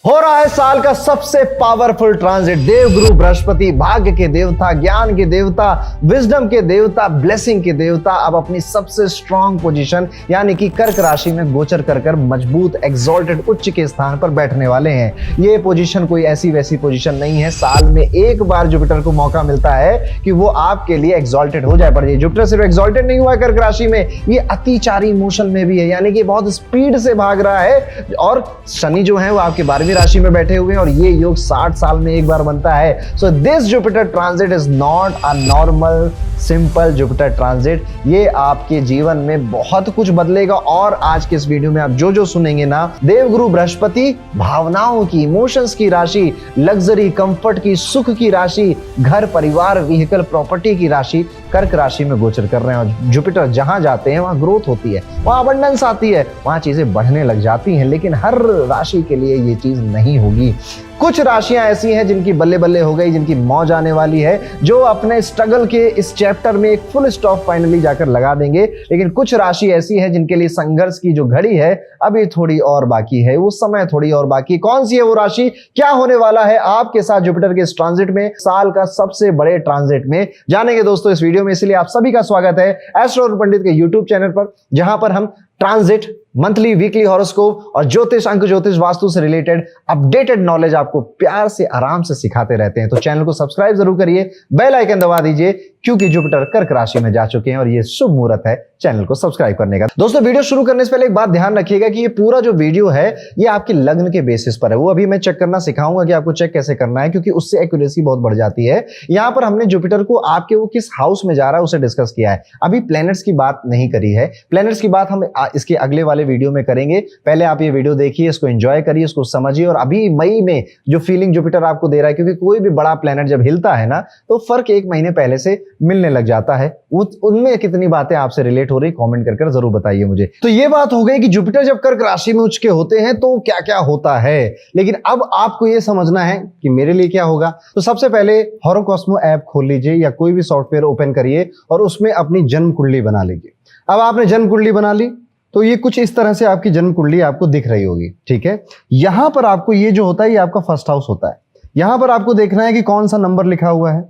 हो रहा है साल का सबसे पावरफुल ट्रांजिट। देवगुरु बृहस्पति, भाग्य के देवता, ज्ञान के देवता, विजडम के देवता, ब्लेसिंग के देवता अब अपनी सबसे स्ट्रांग पोजीशन यानी कि कर्क राशि में गोचर कर मजबूत एक्सॉल्टेड उच्च के स्थान पर बैठने वाले हैं। ये पोजीशन कोई ऐसी वैसी पोजीशन नहीं है। साल में एक बार जुपिटर को मौका मिलता है कि वो आपके लिए एक्सॉल्टेड हो जाए। पर ये जुपिटर सिर्फ एक्सॉल्टेड नहीं हुआ है कर्क राशि में, ये अतिचारी मोशन में भी है, यानी कि बहुत स्पीड से भाग रहा है। और शनि जो है वो आपके 12वीं राशि में बैठे हुए हैं और ये योग 60 साल में एक बार बनता है। So this Jupiter transit is not a normal simple Jupiter transit. ये आपके जीवन में बहुत कुछ बदलेगा। और आज के इस वीडियो में आप जो जो सुनेंगे ना, देवगुरु बृहस्पति भावनाओं की, इमोशंस की राशि, लग्जरी, कंफर्ट की, सुख की राशि, घर परिवार, व्हीकल, प्रॉपर्टी की राशि कर्क राशि में गोचर कर रहे हैं। और जुपिटर जहां जाते हैं वहां ग्रोथ होती है, वहां अबंडेंस आती है, वहां चीजें बढ़ने लग जाती हैं। लेकिन हर राशि के लिए ये चीज नहीं होगी। कुछ राशियां ऐसी हैं जिनकी बल्ले बल्ले हो गई, जिनकी मौज आने वाली है, जो अपने स्ट्रगल के इस चैप्टर में एक फुल स्टॉप फाइनली जाकर लगा देंगे। लेकिन कुछ राशि ऐसी है जिनके लिए संघर्ष की जो घड़ी है अभी थोड़ी और बाकी है, वो समय थोड़ी और बाकी। कौन सी है वो राशि, क्या होने वाला है आपके साथ जुपिटर के इस ट्रांजिट में, साल का सबसे बड़े ट्रांजिट में, जानेंगे दोस्तों इस वीडियो में। इसलिए आप सभी का स्वागत है एस्ट्रो पंडित के यूट्यूब चैनल पर, जहां पर हम ट्रांजिट, मंथली, वीकली हॉरोस्कोप और ज्योतिष, अंक ज्योतिष, वास्तु से रिलेटेड अपडेटेड नॉलेज आपको प्यार से, आराम से सिखाते रहते हैं। तो चैनल को सब्सक्राइब जरूर करिए, बेल आइकन दबा दीजिए, क्योंकि जुपिटर कर्क राशि में जा चुके हैं और ये शुभ मुहूर्त है चैनल को सब्सक्राइब करने का। दोस्तों वीडियो शुरू करने से पहले एक बात ध्यान रखिएगा कि ये पूरा जो वीडियो है ये आपके लग्न के बेसिस पर है। वो अभी मैं चेक करना सिखाऊंगा कि आपको चेक कैसे करना है, क्योंकि उससे एक्यूरेसी बहुत बढ़ जाती है। यहां पर हमने जुपिटर को आपके वो किस हाउस में जा रहा है उसे डिस्कस किया है, अभी प्लैनेट्स की बात नहीं करी है। प्लैनेट्स की बात हम इसके अगले वाले वीडियो में करेंगे। पहले आप ये वीडियो देखिए, इसको एंजॉय करिए, इसको समझिए। और अभी मई में जो फीलिंग जुपिटर आपको दे रहा है, क्योंकि कोई भी बड़ा प्लैनेट जब हिलता है ना तो फर्क एक महीने पहले से मिलने लग जाता है। उनमें कितनी बातें आपसे रिलेट हो रही, कमेंट कर जरूर बताइए मुझे। तो ये बात हो गई कि जुपिटर जब कर्क राशि में उच्च के होते हैं तो क्या क्या होता है। लेकिन अब आपको ये समझना है कि मेरे लिए क्या होगा। तो सबसे पहले हॉरोकॉस्मो ऐप खोल लीजिए या कोई भी सॉफ्टवेयर ओपन करिए और उसमें अपनी जन्म कुंडली बना लीजिए। अब आपने जन्म कुंडली बना ली तो ये कुछ इस तरह से आपकी जन्म कुंडली आपको दिख रही होगी, ठीक है। यहां पर आपको ये जो होता है ये आपका फर्स्ट हाउस होता है। यहां पर आपको देखना है कि कौन सा नंबर लिखा हुआ है।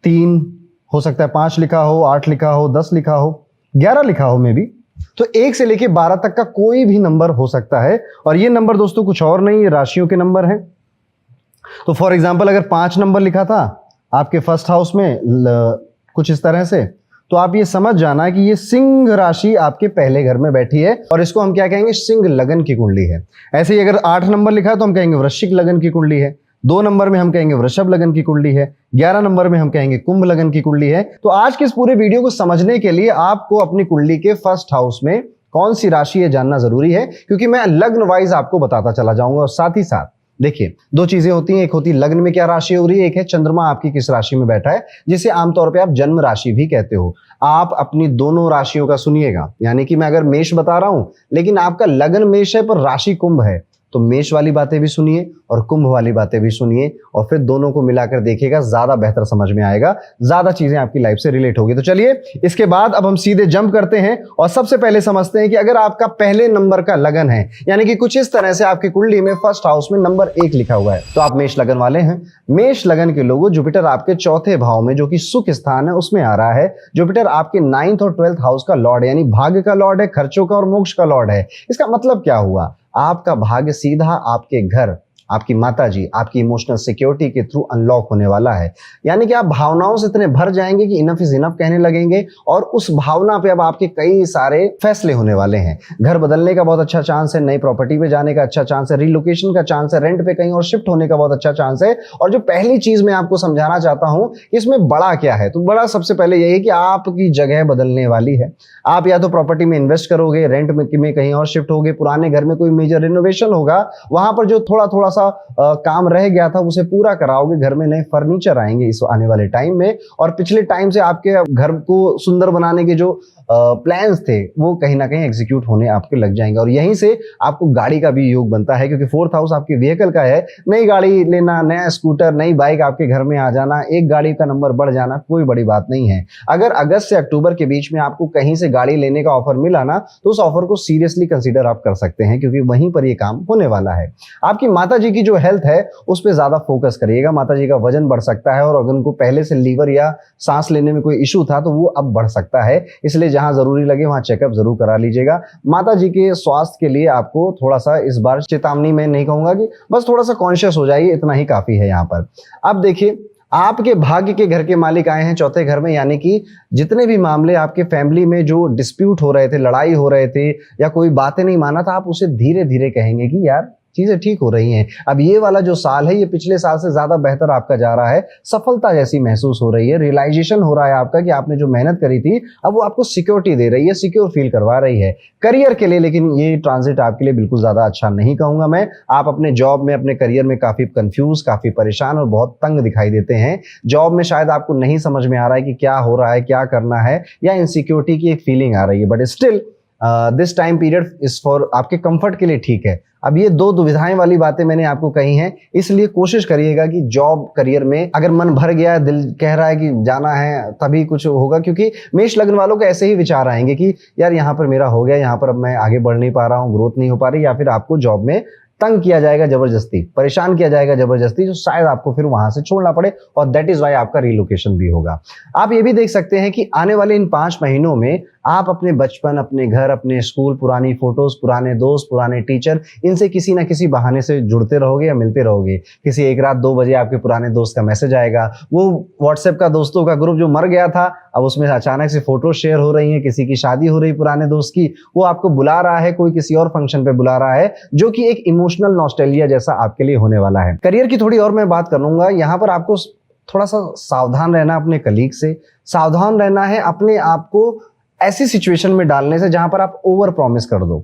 3 हो सकता है, 5 लिखा हो, 8 लिखा हो, 10 लिखा हो, 11 लिखा हो में भी। तो 1 से लेके 12 तक का कोई भी नंबर हो सकता है। और ये नंबर दोस्तों कुछ और नहीं, ये राशियों के नंबर हैं। तो फॉर एग्जाम्पल अगर 5 नंबर लिखा था आपके फर्स्ट हाउस में कुछ इस तरह से, तो आप ये समझ जाना कि ये सिंह राशि आपके पहले घर में बैठी है और इसको हम क्या कहेंगे, सिंह लगन की कुंडली है। ऐसे ही अगर 8 नंबर लिखा है तो हम कहेंगे वृश्चिक लगन की कुंडली है। 2 नंबर में हम कहेंगे वृषभ लगन की कुंडली है। 11 नंबर में हम कहेंगे कुंभ लगन की कुंडली है। तो आज के इस पूरे वीडियो को समझने के लिए आपको अपनी कुंडली के फर्स्ट हाउस में कौन सी राशि है जानना जरूरी है, क्योंकि मैं लग्न वाइज आपको बताता चला जाऊंगा। और साथ ही साथ देखिए, 2 चीजें होती हैं, एक होती है लग्न में क्या राशि हो रही है, एक है चंद्रमा आपकी किस राशि में बैठा है, जिसे आमतौर पे आप जन्म राशि भी कहते हो। आप अपनी दोनों राशियों का सुनिएगा, यानी कि मैं अगर मेष बता रहा हूं लेकिन आपका लग्न मेष है पर राशि कुंभ है, तो मेष वाली बातें भी सुनिए और कुंभ वाली बातें भी सुनिए और फिर दोनों को मिलाकर देखिएगा, ज्यादा बेहतर समझ में आएगा, ज्यादा चीजें आपकी लाइफ से रिलेट होगी। तो चलिए इसके बाद अब हम सीधे जंप करते हैं और सबसे पहले समझते हैं कि अगर आपका पहले नंबर का लगन है, यानी कि कुछ इस तरह से आपकी कुंडली में फर्स्ट हाउस में नंबर 1 लिखा हुआ है, तो आप मेष लगन वाले हैं। मेष लगन के लोगों, जुपिटर आपके 4थे भाव में जो कि सुख स्थान है उसमें आ रहा है। जुपिटर आपके 9th और 12th हाउस का लॉर्ड है, यानी भाग्य का लॉर्ड है, खर्चों का और मोक्ष का लॉर्ड है। इसका मतलब क्या हुआ, आपका भाग्य सीधा आपके घर, आपकी माताजी, आपकी इमोशनल सिक्योरिटी के थ्रू अनलॉक होने वाला है। यानी कि आप भावनाओं से इतने भर जाएंगे कि इनफ इज इनफ कहने लगेंगे और उस भावना पे अब आपके कई सारे फैसले होने वाले हैं। घर बदलने का बहुत अच्छा चांस है, नई प्रॉपर्टी पे जाने का अच्छा चांस है, रिलोकेशन का चांस है, रेंट पे कहीं और शिफ्ट होने का बहुत अच्छा चांस है। और जो पहली चीज मैं आपको समझाना चाहता हूं, इसमें बड़ा क्या है, तो बड़ा सबसे पहले यही है कि आपकी जगह बदलने वाली है। आप या तो प्रॉपर्टी में इन्वेस्ट करोगे, रेंट में कहीं और शिफ्ट होगे, पुराने घर में कोई मेजर रिनोवेशन होगा, वहां पर जो थोड़ा थोड़ा सा काम रह गया था उसे पूरा कराओगे, घर में नए फर्नीचर आएंगे इस आने वाले टाइम में, और पिछले टाइम से आपके घर को सुंदर बनाने के जो प्लान्स थे वो कहीं ना कहीं एग्जीक्यूट होने आपके लग जाएंगे। और यहीं से आपको गाड़ी का भी योग बनता है, क्योंकि फोर्थ हाउस आपके व्हीकल का है। नई गाड़ी लेना, नया स्कूटर, नई बाइक आपके घर में आ जाना, एक गाड़ी का नंबर बढ़ जाना कोई बड़ी बात नहीं है। अगर अगस्त से अक्टूबर के बीच में आपको कहीं से गाड़ी लेने का ऑफर मिला ना, तो उस ऑफर को सीरियसली कंसीडर आप कर सकते हैं, क्योंकि वहीं पर ये काम होने वाला है। आपकी माता जी की जो हेल्थ है उस पर ज्यादा फोकस करिएगा। माता जी का वजन बढ़ सकता है, और अगर उनको पहले से लीवर या सांस लेने में कोई इशू था तो वो अब बढ़ सकता है, इसलिए जहां जरूरी लगे वहां चेकअप जरूर करा लीजिएगा। माता जी के स्वास्थ्य के लिए आपको थोड़ा सा इस बार चेतावनी में नहीं कहूंगा कि बस थोड़ा सा कॉन्शियस हो जाइए, इतना ही काफी है यहाँ पर। अब देखिए, आपके भाग्य के घर के मालिक आए हैं चौथे घर में, यानी कि जितने भी मामले आपके फैमिली में जो डिस्प्यूट हो रहे थे, लड़ाई हो रहे थे, या कोई बातें नहीं माना था, आप उसे धीरे धीरे कहेंगे कि यार चीजें ठीक हो रही हैं। अब ये वाला जो साल है ये पिछले साल से ज्यादा बेहतर आपका जा रहा है, सफलता जैसी महसूस हो रही है, रियलाइजेशन हो रहा है आपका कि आपने जो मेहनत करी थी अब वो आपको सिक्योरिटी दे रही है, सिक्योर फील करवा रही है। करियर के लिए लेकिन ये ट्रांजिट आपके लिए बिल्कुल ज्यादा अच्छा नहीं कहूंगा मैं। आप अपने जॉब में, अपने करियर में काफी कंफ्यूज, काफी परेशान और बहुत तंग दिखाई देते हैं। जॉब में शायद आपको नहीं समझ में आ रहा है कि क्या हो रहा है, क्या करना है, या इनसिक्योरिटी की एक फीलिंग आ रही है, but still this time period is for आपके कंफर्ट के लिए ठीक है। अब ये दो दुविधाएं वाली बातें मैंने आपको कही हैं, इसलिए कोशिश करिएगा कि जॉब करियर में अगर मन भर गया है, दिल कह रहा है कि जाना है, तभी कुछ होगा। क्योंकि मेष लग्न वालों को ऐसे ही विचार आएंगे कि यार यहाँ पर मेरा हो गया, यहाँ पर अब मैं आगे बढ़ नहीं पा रहा हूँ, ग्रोथ नहीं हो पा रही, या फिर आपको जॉब में तंग किया जाएगा जबरदस्ती, परेशान किया जाएगा जबरदस्ती, जो शायद आपको फिर वहां से छोड़ना पड़े, और दैट इज वाई आपका रिलोकेशन भी होगा। आप ये भी देख सकते हैं कि आने वाले इन 5 महीनों में आप अपने बचपन, अपने घर, अपने स्कूल, पुरानी फोटोज, पुराने दोस्त, पुराने टीचर, इनसे किसी ना किसी बहाने से जुड़ते रहोगे या मिलते रहोगे। किसी एक रात 2 बजे आपके पुराने दोस्त का मैसेज आएगा, वो व्हाट्सएप का दोस्तों का ग्रुप जो मर गया था अब उसमें अचानक से फोटो शेयर हो रही है, किसी की शादी हो रही पुराने दोस्त की, वो आपको बुला रहा है, कोई किसी और फंक्शन पे बुला रहा है, जो कि एक इमोशनल नॉस्टैल्जिया जैसा आपके लिए होने वाला है। करियर की थोड़ी और मैं बात कर लूंगा। यहाँ पर आपको थोड़ा सा सावधान रहना, अपने कलीग से सावधान रहना है, अपने आप को ऐसी सिचुएशन में डालने से जहां पर आप ओवर प्रॉमिस कर दो।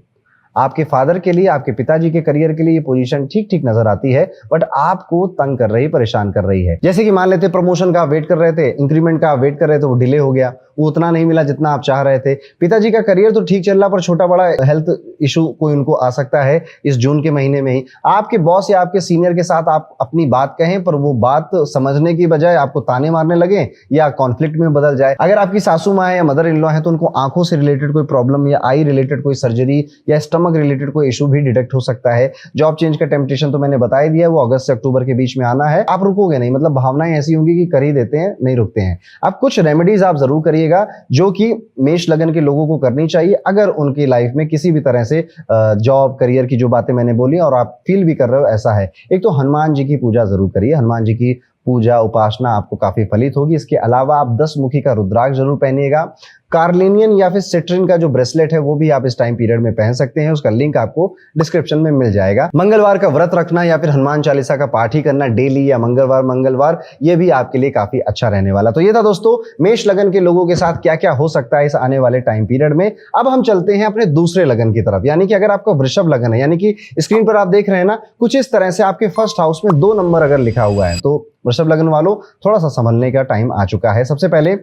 आपके फादर के लिए, आपके पिताजी के करियर के लिए ये पोजीशन ठीक ठीक नजर आती है, बट आपको तंग कर रही, परेशान कर रही है। जैसे कि मान लेते प्रमोशन का वेट कर रहे थे, इंक्रीमेंट का वेट कर रहे थे, वो डिले हो गया, वो उतना नहीं मिला जितना आप चाह रहे थे। पिताजी का करियर तो ठीक चल रहा, पर छोटा बड़ा हेल्थ इशू कोई उनको आ सकता है इस जून के महीने में ही। आपके बॉस या आपके सीनियर के साथ आप अपनी बात कहें, पर वो बात समझने की बजाय आपको ताने मारने लगे या कॉन्फ्लिक्ट में बदल जाए। अगर आपकी सासू माँ है या मदर इन लॉ है तो उनको आंखों से रिलेटेड कोई प्रॉब्लम या आई रिलेटेड कोई सर्जरी या स्टमक रिलेटेड कोई इशू भी डिटेक्ट हो सकता है। जॉब चेंज का टेम्पटेशन तो मैंने बता ही दिया, वो अगस्त से अक्टूबर के बीच में आना है। आप रुकोगे नहीं, मतलब भावनाएं ऐसी होंगी कि कर ही देते हैं, नहीं रुकते हैं। अब कुछ रेमेडीज आप जरूर करिएगा जो कि मेष लगन के लोगों को करनी चाहिए, अगर उनकी लाइफ में किसी भी तरह से जॉब करियर की जो बातें मैंने बोली और आप फील भी कर रहे हो ऐसा है। एक तो हनुमान जी की पूजा जरूर करिए, हनुमान जी की पूजा उपासना आपको काफी फलित होगी। इसके अलावा आप 10 मुखी का रुद्राक्ष जरूर पहनिएगा। कार्लिनियन या फिर सिट्रिन का जो ब्रेसलेट है वो भी आप इस टाइम पीरियड में पहन सकते हैं, उसका लिंक आपको डिस्क्रिप्शन में मिल जाएगा। मंगलवार का व्रत रखना या फिर हनुमान चालीसा का पाठ ही करना डेली या मंगलवार, ये भी आपके लिए काफी अच्छा रहने वाला। तो ये था दोस्तों मेष लगन के लोगों के साथ क्या क्या हो सकता है इस आने वाले टाइम पीरियड में। अब हम चलते हैं अपने दूसरे लगन की तरफ, यानी कि अगर आपका वृषभ लगन है, यानी कि स्क्रीन पर आप देख रहे हैं ना, कुछ इस तरह से आपके फर्स्ट हाउस में 2 नंबर अगर लिखा हुआ है तो वृषभ लगन वालों थोड़ा सा संभलने का टाइम आ चुका है। सबसे पहले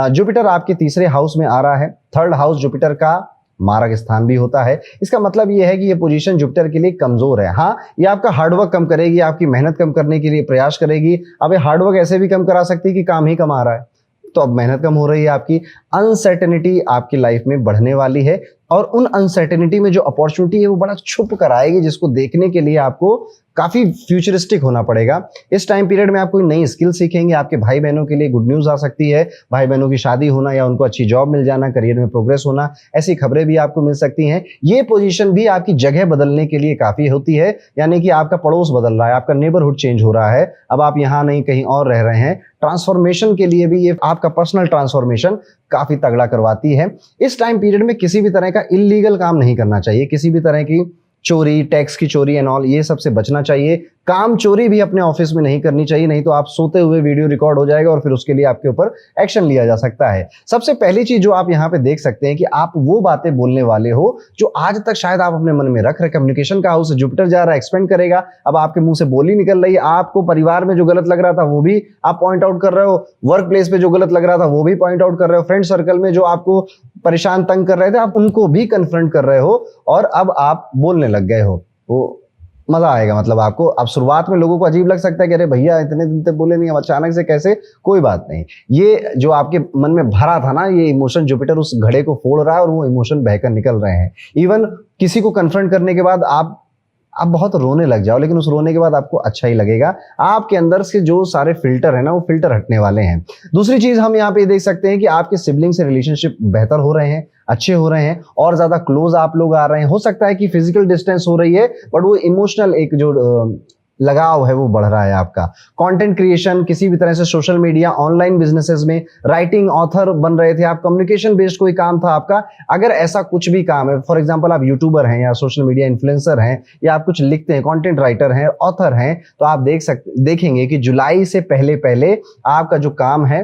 जुपिटर आपके तीसरे हाउस में आ रहा है। थर्ड हाउस जुपिटर का मारक स्थान भी होता है। इसका मतलब यह है कि ये पोजीशन जुपिटर के लिए कमजोर है। हाँ, ये आपका हार्डवर्क कम करेगी, आपकी मेहनत कम करने के लिए प्रयास करेगी। अब ये हार्डवर्क ऐसे भी कम करा सकती है कि काम ही कम आ रहा है, तो अब मेहनत कम हो रही है आपकी। अनसर्टेनिटी आपकी लाइफ में बढ़ने वाली है, और उन अनसर्टेनिटी में जो अपॉर्चुनिटी है वो बड़ा छुप कर आएगी, जिसको देखने के लिए आपको काफी फ्यूचरिस्टिक होना पड़ेगा। इस टाइम पीरियड में आप कोई नई स्किल सीखेंगे। आपके भाई बहनों के लिए गुड न्यूज आ सकती है, भाई बहनों की शादी होना या उनको अच्छी जॉब मिल जाना, करियर में प्रोग्रेस होना, ऐसी खबरें भी आपको मिल सकती हैं। ये पोजीशन भी आपकी जगह बदलने के लिए काफी होती है, यानी कि आपका पड़ोस बदल रहा है, आपका नेबरहुड चेंज हो रहा है, अब आप यहाँ नहीं कहीं और रह रहे हैं। ट्रांसफॉर्मेशन के लिए भी ये आपका पर्सनल ट्रांसफॉर्मेशन काफी तगड़ा करवाती है। इस टाइम पीरियड में किसी भी तरह का इलीगल काम नहीं करना चाहिए, किसी भी तरह की चोरी, टैक्स की चोरी एंड ऑल, ये सबसे बचना चाहिए। काम चोरी भी अपने ऑफिस में नहीं करनी चाहिए, नहीं तो आप सोते हुए वीडियो रिकॉर्ड हो जाएगा और फिर उसके लिए आपके ऊपर एक्शन लिया जा सकता है। सबसे पहली चीज जो आप यहाँ पे देख सकते हैं कि आप वो बातें बोलने वाले हो जो आज तक शायद आप अपने मन में रख रहे। कम्युनिकेशन का हाउस जुपिटर जा रहा है, एक्सपेंड करेगा, अब आपके मुंह से बोली निकल रही है। आपको परिवार में जो गलत लग रहा था वो भी आप पॉइंट आउट कर रहे हो, वर्क प्लेस पे जो गलत लग रहा था वो भी पॉइंट आउट कर रहे हो, फ्रेंड सर्कल में जो आपको परेशान तंग कर रहे थे आप उनको भी कन्फ्रंट कर रहे हो और अब आप बोलने लग गए हो। वो मजा आएगा, मतलब आपको अब शुरुआत में लोगों को अजीब लग सकता है कि अरे भैया इतने दिन तक बोले नहीं, अब अचानक से कैसे, कोई बात नहीं। ये जो आपके मन में भरा था ना, ये इमोशन जुपिटर उस घड़े को फोड़ रहा है और वो इमोशन बहकर निकल रहे हैं। इवन किसी को कन्फ्रंट करने के बाद आप बहुत रोने लग जाओ, लेकिन उस रोने के बाद आपको अच्छा ही लगेगा। आपके अंदर से जो सारे फिल्टर है ना वो फिल्टर हटने वाले हैं। दूसरी चीज हम यहाँ पे देख सकते हैं कि आपके सिबलिंग से रिलेशनशिप बेहतर हो रहे हैं, अच्छे हो रहे हैं और ज्यादा क्लोज आप लोग आ रहे हैं। हो सकता है कि फिजिकल डिस्टेंस हो रही है बट वो इमोशनल एक जो लगाव है वो बढ़ रहा है आपका। कंटेंट क्रिएशन, किसी भी तरह से सोशल मीडिया, ऑनलाइन बिजनेसेस में राइटिंग, ऑथर बन रहे थे आप, कम्युनिकेशन बेस्ड कोई काम था आपका, अगर ऐसा कुछ भी काम है, फॉर एग्जांपल आप यूट्यूबर हैं या सोशल मीडिया इन्फ्लुएंसर हैं या आप कुछ लिखते हैं, कंटेंट राइटर हैं, ऑथर हैं, तो आप देखेंगे कि जुलाई से पहले पहले आपका जो काम है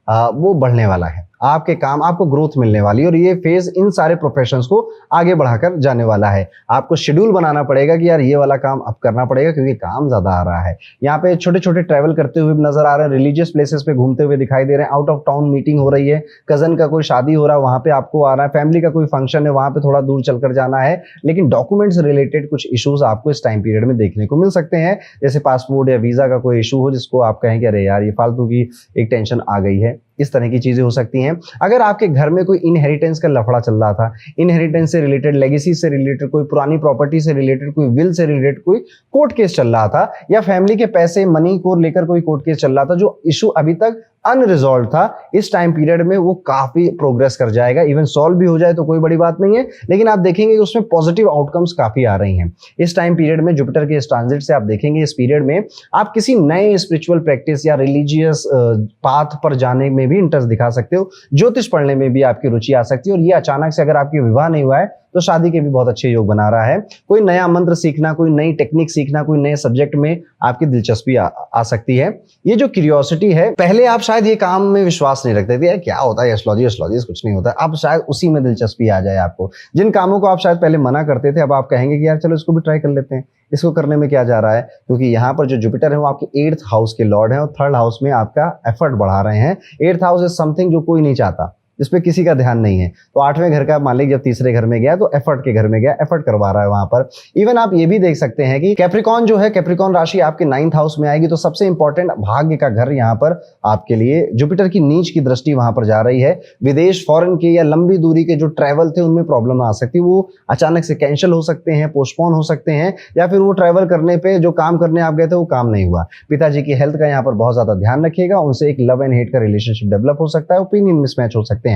वो बढ़ने वाला है। आपके काम, आपको ग्रोथ मिलने वाली है और ये फेज इन सारे प्रोफेशंस को आगे बढ़ाकर जाने वाला है। आपको शेड्यूल बनाना पड़ेगा कि यार ये वाला काम अब करना पड़ेगा क्योंकि काम ज्यादा आ रहा है। यहाँ पे छोटे छोटे ट्रैवल करते हुए नजर आ रहे हैं, रिलीजियस प्लेसेस पे घूमते हुए दिखाई दे रहे हैं, आउट ऑफ टाउन मीटिंग हो रही है, कजन का कोई शादी हो रहा है वहां पे आपको आ रहा है, फैमिली का कोई फंक्शन है वहां पे थोड़ा दूर चलकर जाना है। लेकिन डॉक्यूमेंट्स रिलेटेड कुछ इशूज आपको इस टाइम पीरियड में देखने को मिल सकते हैं, जैसे पासपोर्ट या वीजा का कोई इशू हो जिसको आप कहें कि अरे यार ये फालतू की एक टेंशन आ गई है, इस तरह की चीजें हो सकती हैं। अगर आपके घर में कोई इनहेरिटेंस का लफड़ा चल रहा था, इनहेरिटेंस से रिलेटेड, लेगेसी से रिलेटेड, कोई पुरानी प्रॉपर्टी से रिलेटेड, कोई विल से रिलेटेड कोई कोर्ट केस चल रहा था या फैमिली के पैसे मनी को लेकर कोई कोर्ट केस चल रहा था, जो इशू अभी तक अनरिजॉल्व था, इस टाइम पीरियड में वो काफी प्रोग्रेस कर जाएगा। इवन सॉल्व भी हो जाए तो कोई बड़ी बात नहीं है, लेकिन आप देखेंगे कि उसमें पॉजिटिव आउटकम्स काफी आ रही हैं इस टाइम पीरियड में। जुपिटर के इस ट्रांजिट से आप देखेंगे इस पीरियड में आप किसी नए स्पिरिचुअल प्रैक्टिस या रिलीजियस पाथ पर जाने में भी इंटरेस्ट दिखा सकते हो, ज्योतिष पढ़ने में भी आपकी रुचि आ सकती है। और ये अचानक से अगर आपकी विवाह नहीं हुआ है तो शादी के भी बहुत अच्छे योग बना रहा है। कोई नया मंत्र सीखना, कोई नई टेक्निक सीखना, कोई नए सब्जेक्ट में आपकी दिलचस्पी आ सकती है। ये जो क्यूरियोसिटी है, पहले आप शायद ये काम में विश्वास नहीं रखते थे, यार क्या होता है एस्ट्रोलॉजी, एस्ट्रोलॉजी कुछ नहीं होता है, अब शायद उसी में दिलचस्पी आ जाए आपको। जिन कामों को आप शायद पहले मना करते थे अब आप कहेंगे कि यार चलो इसको भी ट्राई कर लेते हैं, इसको करने में क्या जा रहा है, क्योंकि यहाँ पर जो जुपिटर है वो आपके 8th हाउस के लॉर्ड है और 3rd हाउस में आपका एफर्ट बढ़ा रहे हैं। 8th हाउस इज समथिंग जो कोई नहीं चाहता, इस पे किसी का ध्यान नहीं है, तो 8वें घर का मालिक जब तीसरे घर में गया तो एफर्ट के घर में गया, एफर्ट करवा रहा है वहां पर। इवन आप ये भी देख सकते हैं कि कैप्रिकॉन जो है, कैप्रिकॉन राशि आपके 9th हाउस में आएगी, तो सबसे इंपॉर्टेंट भाग्य का घर यहाँ पर आपके लिए जुपिटर की नीच की दृष्टि वहां पर जा रही है। विदेश, फॉरेन के या लंबी दूरी के जो ट्रैवल थे उनमें प्रॉब्लम आ सकती है, वो अचानक से कैंसिल हो सकते हैं, पोस्टपोन हो सकते हैं, या फिर वो ट्रैवल करने पे जो काम करने आप गए थे वो काम नहीं हुआ। पिताजी की हेल्थ का यहाँ पर बहुत ज्यादा ध्यान रखिएगा, उनसे एक लव एंड हेट का रिलेशनशिप डेवलप हो सकता है, ओपिनियन मिसमैच हो सकते हैं।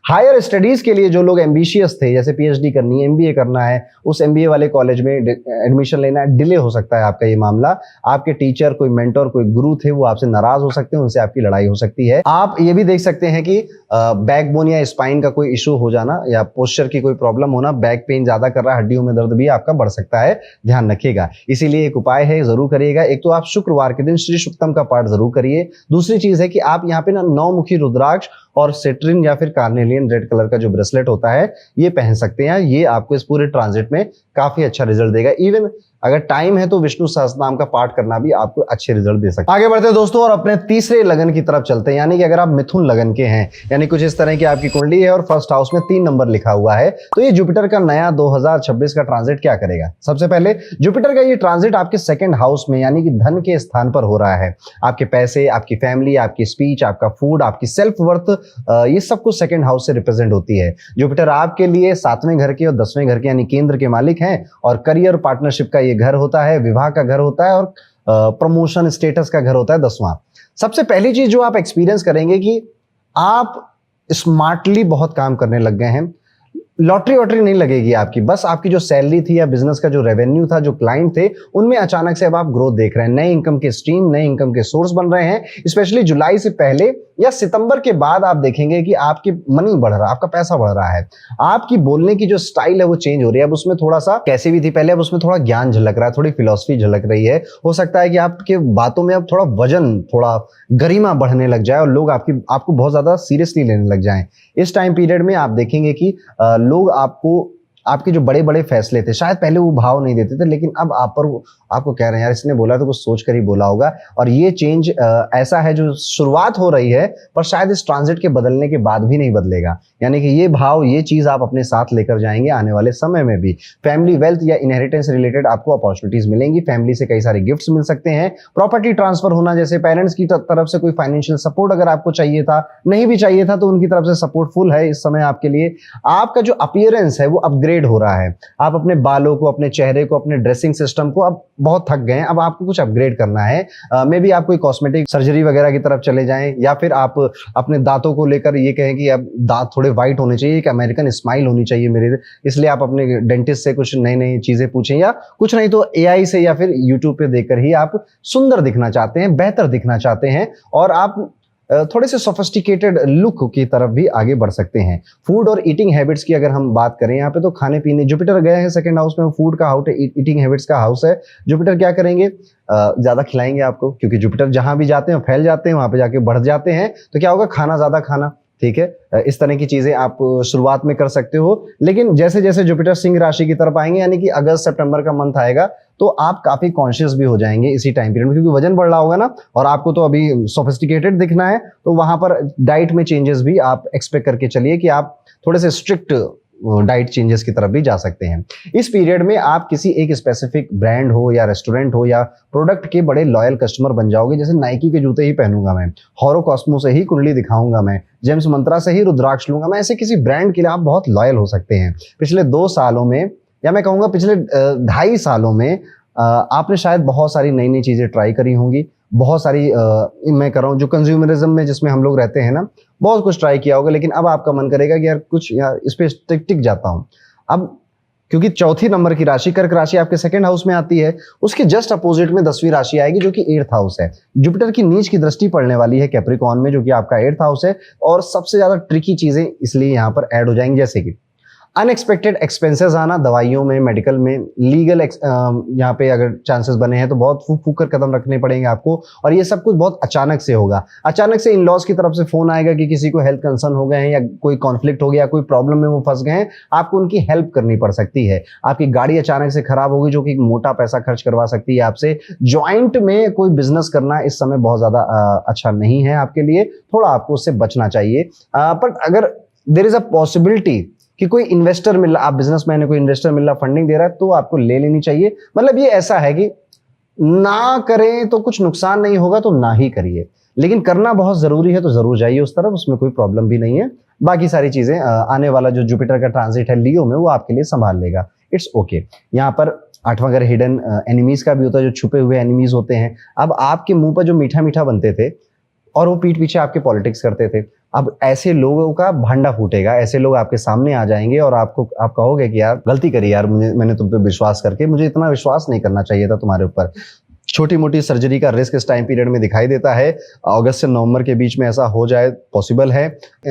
हायर स्टडीज के लिए जो लोग एम्बिशियस थे, जैसे पीएचडी करनी है, एमबीए करना है, उस एमबीए वाले कॉलेज में एडमिशन लेना है, डिले हो सकता है आपका ये मामला। आपके टीचर, कोई मेंटर, कोई गुरु थे वो आपसे नाराज हो सकते हैं, उनसे आपकी लड़ाई हो सकती है। आप ये भी देख सकते हैं कि बैकबोन या स्पाइन का कोई इशू हो जाना या पोस्चर की कोई प्रॉब्लम होना, बैक पेन ज्यादा कर रहा है, हड्डियों में दर्द भी आपका बढ़ सकता है, ध्यान रखिएगा। इसीलिए एक उपाय है, जरूर करिएगा। एक तो आप शुक्रवार के दिन श्री सुक्तम का पाठ जरूर करिए। दूसरी चीज है कि आप यहाँ पे ना 9 मुखी रुद्राक्ष और सिट्रिन या फिर कार्नेलियन रेड कलर का जो ब्रेसलेट होता है ये पहन सकते हैं। ये आपको इस पूरे ट्रांजिट में काफी अच्छा रिजल्ट देगा। इवन अगर टाइम है तो विष्णु सहस्त्रनाम का पाठ करना भी आपको अच्छे रिजल्ट दे सकता है। आगे बढ़ते हैं दोस्तों और अपने तीसरे लगन की तरफ चलते हैं, यानी कि अगर आप मिथुन लगन के हैं, यानी कुछ इस तरह की आपकी कुंडली है और 1st हाउस में 3 नंबर लिखा हुआ है, तो ये जुपिटर का नया 2026 का ट्रांजिट क्या करेगा। सबसे पहले जुपिटर का ये ट्रांजिट आपके 2nd हाउस में यानी कि धन के स्थान पर हो रहा है। आपके पैसे, आपकी फैमिली, आपकी स्पीच, आपका फूड, आपकी सेल्फ वर्थ, ये सब कुछ 2nd हाउस से रिप्रेजेंट होती है। जुपिटर आपके लिए 7वें घर के और 10वें घर के यानी केंद्र के मालिक हैं और करियर पार्टनरशिप का ये घर होता है, विवाह का घर होता है और प्रमोशन स्टेटस का घर होता है 10वां। सबसे पहली चीज जो आप एक्सपीरियंस करेंगे कि आप स्मार्टली बहुत काम करने लग गए हैं। लॉटरी वॉटरी नहीं लगेगी आपकी, बस आपकी जो सैलरी थी या बिजनेस का जो रेवेन्यू था, जो क्लाइंट थे, उनमें अचानक से अब आप ग्रोथ देख रहे हैं। नए इनकम के स्ट्रीम, नए इनकम के सोर्स बन रहे हैं। स्पेशली जुलाई से पहले या सितंबर के बाद आप देखेंगे कि आपकी मनी बढ़ रहा है, आपका पैसा बढ़ रहा है, आपकी बोलने की जो स्टाइल है वो चेंज हो रही है। अब उसमें थोड़ा सा कैसी भी थी पहले, अब उसमें थोड़ा ज्ञान झलक रहा है, थोड़ी फिलॉसफी झलक रही है। हो सकता है कि आपके बातों में अब थोड़ा वजन, थोड़ा गरिमा बढ़ने लग जाए और लोग आपको बहुत ज्यादा सीरियसली लेने लग जाएं। इस टाइम पीरियड में आप देखेंगे कि लोग आपके जो बड़े बड़े फैसले थे, शायद पहले वो भाव नहीं देते थे, लेकिन अब आपको कह रहे हैं यार इसने बोला तो कुछ सोच कर ही बोला होगा। और ये चेंज ऐसा है जो शुरुआत हो रही है, पर शायद इस ट्रांजिट के बदलने के बाद भी नहीं बदलेगा। यानी कि ये भाव, ये चीज आप अपने साथ लेकर जाएंगे आने वाले समय में भी। फैमिली वेल्थ या इनहेरिटेंस रिलेटेड आपको अपॉर्चुनिटीज मिलेंगी, फैमिली से कई सारे गिफ्ट्स मिल सकते हैं, प्रॉपर्टी ट्रांसफर होना, जैसे पेरेंट्स की तरफ से कोई फाइनेंशियल सपोर्ट अगर आपको चाहिए था, नहीं भी चाहिए था, तो उनकी तरफ से सपोर्ट फुल है इस समय आपके लिए। आपका जो अपीयरेंस है वो अपग्रेड हो रहा है। आप अपने बालों को, अपने चेहरे को, अपने ड्रेसिंग सिस्टम को अब बहुत थक गए हैं, अब आपको कुछ अपग्रेड करना है। मे बी आप कोई कॉस्मेटिक सर्जरी वगैरह की तरफ चले जाएं, या फिर आप अपने दांतों को लेकर ये कहें कि अब दांत थोड़े व्हाइट होने चाहिए, एक अमेरिकन स्माइल होनी चाहिए मेरे, इसलिए आप अपने डेंटिस्ट से कुछ नई नई चीजें पूछें, या कुछ नहीं तो एआई से या फिर यूट्यूब पे देखकर ही आप सुंदर दिखना चाहते हैं, बेहतर दिखना चाहते हैं, और आप थोड़े से सोफिस्टिकेटेड लुक की तरफ भी आगे बढ़ सकते हैं। फूड और ईटिंग हैबिट्स की अगर हम बात करें, यहाँ पे तो खाने पीने, जुपिटर गए हैं सेकंड हाउस में, फूड का हाउस है, ईटिंग हैबिट्स का हाउस है। जुपिटर क्या करेंगे, ज्यादा खिलाएंगे आपको, क्योंकि जुपिटर जहां भी जाते हैं फैल जाते हैं, वहां पे जाके बढ़ जाते हैं, तो क्या होगा, खाना ज्यादा खाना, ठीक है। इस तरह की चीजें आप शुरुआत में कर सकते हो, लेकिन जैसे जैसे जुपिटर सिंह राशि की तरफ आएंगे, यानी कि अगस्त सितंबर का मंथ आएगा, तो आप काफी कॉन्शियस भी हो जाएंगे इसी टाइम पीरियड में, क्योंकि वजन बढ़ रहा होगा ना, और आपको तो अभी सोफिस्टिकेटेड दिखना है, तो वहां पर डाइट में चेंजेस भी आप एक्सपेक्ट करके चलिए कि आप थोड़े से स्ट्रिक्ट डाइट चेंजेस की तरफ भी जा सकते हैं। इस पीरियड में आप किसी एक स्पेसिफिक ब्रांड हो या रेस्टोरेंट हो या प्रोडक्ट के बड़े लॉयल कस्टमर बन जाओगे। जैसे नाइकी के जूते ही पहनूंगा मैं, हॉरो कॉस्मो से ही कुंडली दिखाऊंगा मैं, जेम्स मंत्रा से ही रुद्राक्ष लूंगा मैं, ऐसे किसी ब्रांड के लिए आप बहुत लॉयल हो सकते हैं। पिछले 2 सालों में, या मैं कहूँगा पिछले 2.5 सालों में, आपने शायद बहुत सारी नई नई चीजें ट्राई करी होंगी, बहुत सारी मैं कर रहा हूँ जो कंज्यूमरिज्म में जिसमें हम लोग रहते हैं ना, बहुत कुछ ट्राई किया होगा, लेकिन अब आपका मन करेगा कि यार कुछ यार इस पे टिक जाता हूँ। अब क्योंकि चौथी नंबर की राशि कर्क राशि आपके सेकंड हाउस में आती है, उसके जस्ट अपोजिट में 10वीं राशि आएगी जो कि 8th हाउस है। जुपिटर की नीच की दृष्टि पड़ने वाली है कैप्रिकॉर्न में, जो कि आपका 8th हाउस है, और सबसे ज्यादा ट्रिकी चीजें इसलिए यहाँ पर ऐड हो जाएंगी, जैसे कि अनएक्सपेक्टेड एक्सपेंसेस आना, दवाइयों में, मेडिकल में, लीगल यहाँ पे अगर चांसेस बने हैं तो बहुत फूक कर कदम रखने पड़ेंगे आपको, और ये सब कुछ बहुत अचानक से होगा। अचानक से इन लॉज की तरफ से फोन आएगा कि किसी को हेल्थ कंसर्न हो गए हैं, या कोई कॉन्फ्लिक्ट हो गया, कोई प्रॉब्लम में वो फंस गए हैं, आपको उनकी हेल्प करनी पड़ सकती है। आपकी गाड़ी अचानक से खराब होगी, जो कि मोटा पैसा खर्च करवा सकती है आपसे। ज्वाइंट में कोई बिजनेस करना इस समय बहुत ज्यादा अच्छा नहीं है आपके लिए, थोड़ा आपको उससे बचना चाहिए। पर अगर देयर इज अ पॉसिबिलिटी कि कोई इन्वेस्टर मिल रहा, आप बिजनेसमैन है, कोई इन्वेस्टर मिल रहा, फंडिंग दे रहा है, तो आपको ले लेनी चाहिए। मतलब ये ऐसा है कि ना करें तो कुछ नुकसान नहीं होगा, तो ना ही करिए, लेकिन करना बहुत जरूरी है तो जरूर जाइए उस तरफ, उसमें कोई प्रॉब्लम भी नहीं है। बाकी सारी चीजें आने वाला जो जुपिटर का ट्रांजिट है लियो में, वो आपके लिए संभाल लेगा, इट्स ओके। यहाँ पर 8वां घर हिडन एनिमीज का भी होता है, जो छुपे हुए एनिमीज होते हैं। अब आपके मुंह पर जो मीठा मीठा बनते थे और वो पीठ पीछे आपके पॉलिटिक्स करते थे, अब ऐसे लोगों का भांडा फूटेगा, ऐसे लोग आपके सामने आ जाएंगे और आप कहोगे कि यार गलती करी यार, मैंने तुम पे विश्वास करके, मुझे इतना विश्वास नहीं करना चाहिए था तुम्हारे ऊपर। छोटी मोटी सर्जरी का रिस्क इस टाइम पीरियड में दिखाई देता है। अगस्त से नवंबर के बीच में ऐसा हो जाए, पॉसिबल है।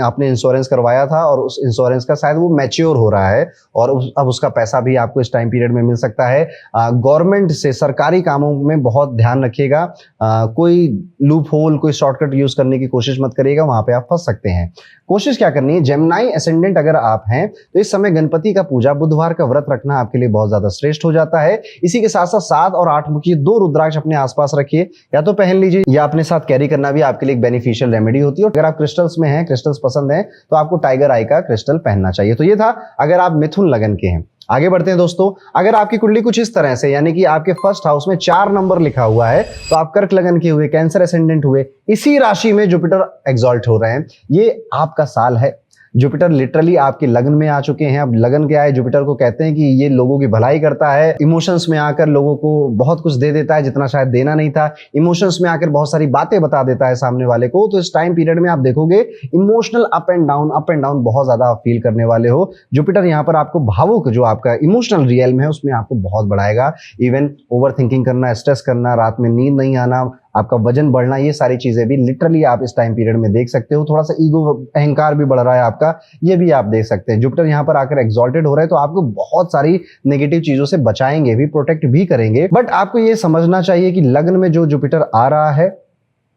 आपने इंश्योरेंस करवाया था और उस इंश्योरेंस का शायद वो मैच्योर हो रहा है, और अब उसका पैसा भी आपको इस टाइम पीरियड में मिल सकता है। गवर्नमेंट से सरकारी कामों में बहुत ध्यान रखिएगा, कोई लूप होल, कोई शॉर्टकट यूज करने की कोशिश मत करिएगा, वहां पे आप फंस सकते हैं। कोशिश क्या करनी है, जेमिनी एसेंडेंट अगर आप हैं तो इस समय गणपति का पूजा, बुधवार का व्रत रखना आपके लिए बहुत ज्यादा श्रेष्ठ हो जाता है। इसी के साथ साथ 7 और 8 मुखी 2 रुद्राक्ष अपने आसपास रखिए, या तो पहन लीजिए, या अपने साथ कैरी करना भी आपके लिए एक बेनिफिशियल रेमेडी होती है। अगर आप क्रिस्टल्स में हैं, क्रिस्टल्स पसंद है, तो आपको टाइगर आई का क्रिस्टल पहनना चाहिए। तो ये था अगर आप मिथुन लगन के हैं। आगे बढ़ते हैं दोस्तों। अगर आपकी कुंडली कुछ इस तरह से, यानी कि आपके फर्स्ट हाउस में 4 नंबर लिखा हुआ है, तो आप कर्क लगन के हुए, कैंसर एसेंडेंट हुए, इसी राशि में जुपिटर एग्जॉल्ट हो रहे हैं, ये आपका साल है। जुपिटर लिटरली आपके लगन में आ चुके हैं। अब लगन क्या है, जुपिटर को कहते हैं कि ये लोगों की भलाई करता है, इमोशंस में आकर लोगों को बहुत कुछ दे देता है जितना शायद देना नहीं था, इमोशंस में आकर बहुत सारी बातें बता देता है सामने वाले को। तो इस टाइम पीरियड में आप देखोगे इमोशनल अप एंड डाउन बहुत ज्यादा आप फील करने वाले हो। जुपिटर यहाँ पर आपको भावुक, जो आपका इमोशनल रियल में है, उसमें आपको बहुत बढ़ाएगा। इवन ओवर थिंकिंग करना, स्ट्रेस करना, रात में नींद नहीं आना, आपका वजन बढ़ना, ये सारी चीजें भी लिटरली आप इस टाइम पीरियड में देख सकते हो। थोड़ा सा ईगो, अहंकार भी बढ़ रहा है आपका, ये भी आप देख सकते हैं। जुपिटर यहाँ पर आकर एक्सॉल्टेड हो रहा है तो आपको बहुत सारी नेगेटिव चीजों से बचाएंगे भी, प्रोटेक्ट भी करेंगे। बट आपको ये समझना चाहिए कि लग्न में जो जुपिटर आ रहा है,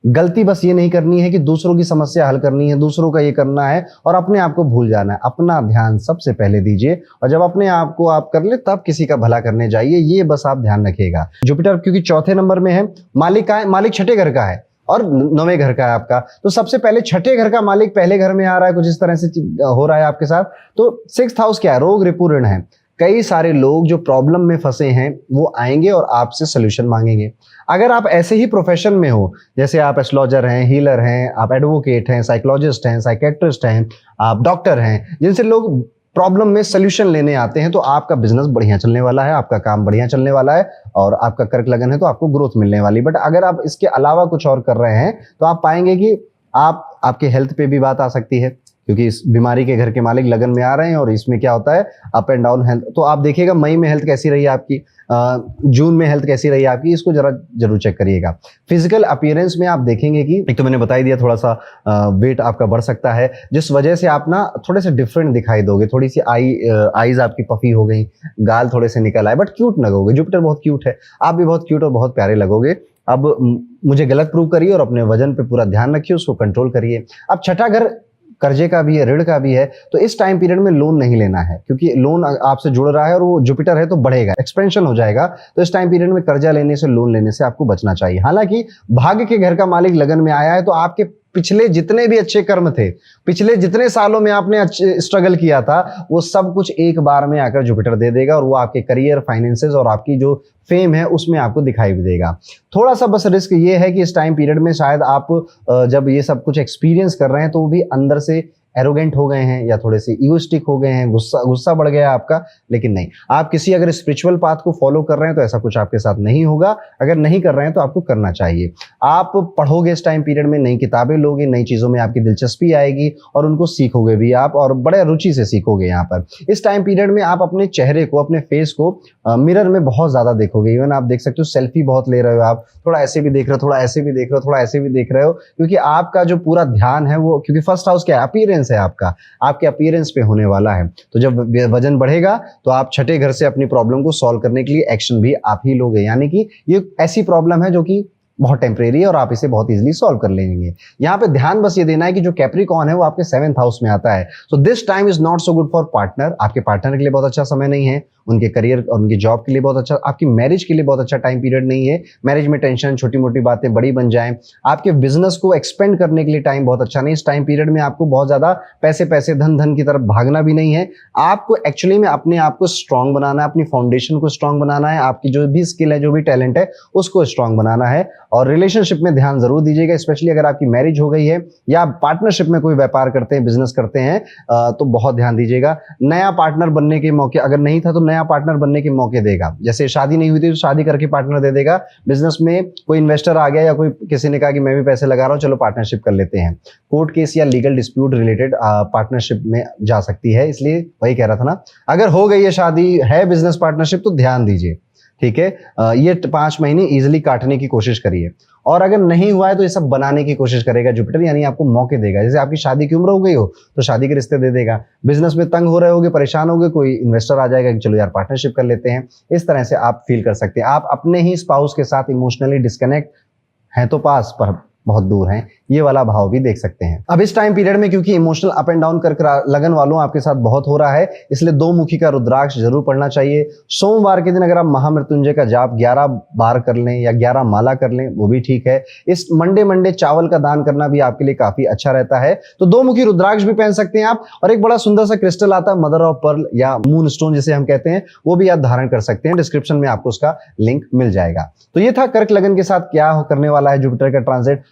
गलती बस ये नहीं करनी है कि दूसरों की समस्या हल करनी है, दूसरों का ये करना है और अपने आप को भूल जाना है। अपना ध्यान सबसे पहले दीजिए और जब अपने आप को आप कर ले तब किसी का भला करने जाइए, ये बस आप ध्यान रखिएगा। जुपिटर क्योंकि चौथे नंबर में है, मालिक का है, मालिक छठे घर का है और 9वें घर का है आपका, तो सबसे पहले छठे घर का मालिक पहले घर में आ रहा है, कुछ इस तरह से हो रहा है आपके साथ। तो 6th हाउस क्या है? रोग, रिपु, ऋण है। कई सारे लोग जो प्रॉब्लम में फंसे हैं वो आएंगे और आपसे सोल्यूशन मांगेंगे। अगर आप ऐसे ही प्रोफेशन में हो, जैसे आप एस्ट्रोलॉजर हैं, हीलर हैं, आप एडवोकेट हैं, साइकोलॉजिस्ट हैं, साइकेट्रिस्ट हैं, आप डॉक्टर हैं, जिनसे लोग प्रॉब्लम में सोल्यूशन लेने आते हैं, तो आपका बिजनेस बढ़िया चलने वाला है, आपका काम बढ़िया चलने वाला है और आपका कर्क लगन है तो आपको ग्रोथ मिलने वाली। बट अगर आप इसके अलावा कुछ और कर रहे हैं तो आप पाएंगे कि आपके हेल्थ पे भी बात आ सकती है, क्योंकि इस बीमारी के घर के मालिक लगन में आ रहे हैं और इसमें क्या होता है, अप एंड डाउन हेल्थ। तो आप देखिएगा मई में हेल्थ कैसी रही आपकी, जून में हेल्थ कैसी रही आपकी, इसको जरूर चेक करिएगा। फिजिकल अपीयरेंस में आप देखेंगे कि एक तो मैंने बता ही दिया, थोड़ा सा वेट आपका बढ़ सकता है, जिस वजह से आप ना थोड़े से डिफरेंट दिखाई दोगे, थोड़ी सी आईज आपकी पफी हो गई, गाल थोड़े से निकल आए, बट क्यूट लगोगे। जुपिटर बहुत क्यूट है, आप भी बहुत क्यूट और बहुत प्यारे लगोगे। अब मुझे गलत प्रूव करिए और अपने वजन पे पूरा ध्यान रखिए, उसको कंट्रोल करिए। अब छठा घर कर्जे का भी है, ऋण का भी है, तो इस टाइम पीरियड में लोन नहीं लेना है, क्योंकि लोन आपसे जुड़ रहा है और वो जुपिटर है तो बढ़ेगा, एक्सपेंशन हो जाएगा। तो इस टाइम पीरियड में कर्जा लेने से, लोन लेने से आपको बचना चाहिए। हालांकि भाग्य के घर का मालिक लगन में आया है तो आपके पिछले जितने भी अच्छे कर्म थे, पिछले जितने सालों में आपने अच्छे स्ट्रगल किया था, वो सब कुछ एक बार में आकर जुपिटर दे देगा और वो आपके करियर, फाइनेंसेस और आपकी जो फेम है उसमें आपको दिखाई भी देगा। थोड़ा सा बस रिस्क ये है कि इस टाइम पीरियड में शायद आप जब ये सब कुछ एक्सपीरियंस कर रहे हैं तो वो भी अंदर से एरोगेंट हो गए हैं या थोड़े से ईगोस्टिक हो गए हैं, गुस्सा बढ़ गया आपका। लेकिन नहीं, आप किसी अगर स्पिरिचुअल पाथ को फॉलो कर रहे हैं तो ऐसा कुछ आपके साथ नहीं होगा। अगर नहीं कर रहे हैं तो आपको करना चाहिए। आप पढ़ोगे इस टाइम पीरियड में, नई किताबें लोगे, नई चीज़ों में आपकी दिलचस्पी आएगी और उनको सीखोगे भी आप, और बड़े रुचि से सीखोगे। यहाँ पर इस टाइम पीरियड में आप अपने चेहरे को, अपने फेस को मिरर में बहुत ज़्यादा देखोगे। इवन आप देख सकते हो सेल्फी बहुत ले रहे हो, आप थोड़ा ऐसे भी देख रहे हो, थोड़ा ऐसे भी देख रहे हो, थोड़ा ऐसे भी देख रहे हो, क्योंकि आपका जो पूरा ध्यान है वो, क्योंकि फर्स्ट हाउस क्या है? अपीयरेंस है आपका, आपके अपीयरेंस पे होने वाला है। तो जब वजन बढ़ेगा तो आप छठे घर से अपनी प्रॉब्लम को सॉल्व करने के लिए एक्शन भी आप ही लोगे। यानी कि ये ऐसी प्रॉब्लम है जो कि बहुत टेम्परेरी है और आप इसे बहुत इजीली सॉल्व कर लेंगे। यहाँ पे ध्यान बस ये देना है कि जो कैप्रिकॉर्न है वो आपके 7th हाउस में आता है। So this time is not so good for partner. आपके पार्टनर के लिए बहुत अच्छा समय नहीं है, उनके करियर और उनकी जॉब के लिए बहुत अच्छा, आपकी मैरिज के लिए बहुत अच्छा टाइम पीरियड नहीं है। मैरिज में टेंशन, छोटी मोटी बातें बड़ी बन जाएं। आपके बिजनेस को एक्सपेंड करने के लिए टाइम बहुत अच्छा नहीं। इस टाइम पीरियड में आपको बहुत ज्यादा पैसे धन की तरफ भागना भी नहीं है। आपको एक्चुअली में अपने आप को स्ट्रांग बनाना है, अपनी फाउंडेशन को स्ट्रांग बनाना है, आपकी जो भी स्किल है, जो भी टैलेंट है, उसको स्ट्रांग बनाना है। और रिलेशनशिप में ध्यान जरूर दीजिएगा, स्पेशली अगर आपकी मैरिज हो गई है या पार्टनरशिप में कोई व्यापार करते हैं, बिजनेस करते हैं, तो बहुत ध्यान दीजिएगा। नया पार्टनर बनने के मौके, अगर नहीं था तो नया पार्टनर बनने के मौके देगा। जैसे शादी नहीं हुई थी तो शादी करके पार्टनर दे देगा। बिजनेस में कोई इन्वेस्टर आ गया या कोई किसी ने कहा कि मैं भी पैसे लगा रहा हूं, चलो पार्टनरशिप कर लेते हैं। कोर्ट केस या लीगल डिस्प्यूट रिलेटेड पार्टनरशिप में जा सकती है। इसलिए वही कह रहा था ना, अगर हो गई है शादी, है बिजनेस पार्टनरशिप, तो ध्यान दीजिए, ठीक है। ये 5 महीने इजीली काटने की कोशिश करिए। और अगर नहीं हुआ है तो ये सब बनाने की कोशिश करेगा जुपिटर, यानी आपको मौके देगा। जैसे आपकी शादी की उम्र हो गई हो तो शादी के रिश्ते दे देगा। बिजनेस में तंग हो रहे होगे, परेशान होगे, कोई इन्वेस्टर आ जाएगा कि चलो यार पार्टनरशिप कर लेते हैं। इस तरह से आप फील कर सकते हैं। आप अपने ही स्पाउस के साथ इमोशनली डिस्कनेक्ट हैं तो पास, पर बहुत दूर हैं, ये वाला भाव भी देख सकते हैं। अब इस टाइम पीरियड में क्योंकि इमोशनल अप एंड डाउन कर लगन वालों आपके साथ बहुत हो रहा है, इसलिए 2 मुखी का रुद्राक्ष जरूर पढ़ना चाहिए। सोमवार के दिन अगर आप महामृत्युंजय का जाप 11 बार कर लें या 11 माला कर लें, वो भी ठीक है। इस मंडे चावल का दान करना भी आपके लिए काफी अच्छा रहता है। तो 2 मुखी रुद्राक्ष भी पहन सकते हैं आप। और एक बड़ा सुंदर सा क्रिस्टल आता है, मदर ऑफ पर्ल या मून स्टोन जिसे हम कहते हैं, वो भी आप धारण कर सकते हैं। डिस्क्रिप्शन में आपको उसका लिंक मिल जाएगा। तो ये था कर्क लगन के साथ क्या करने वाला है जुपिटर का ट्रांजिट।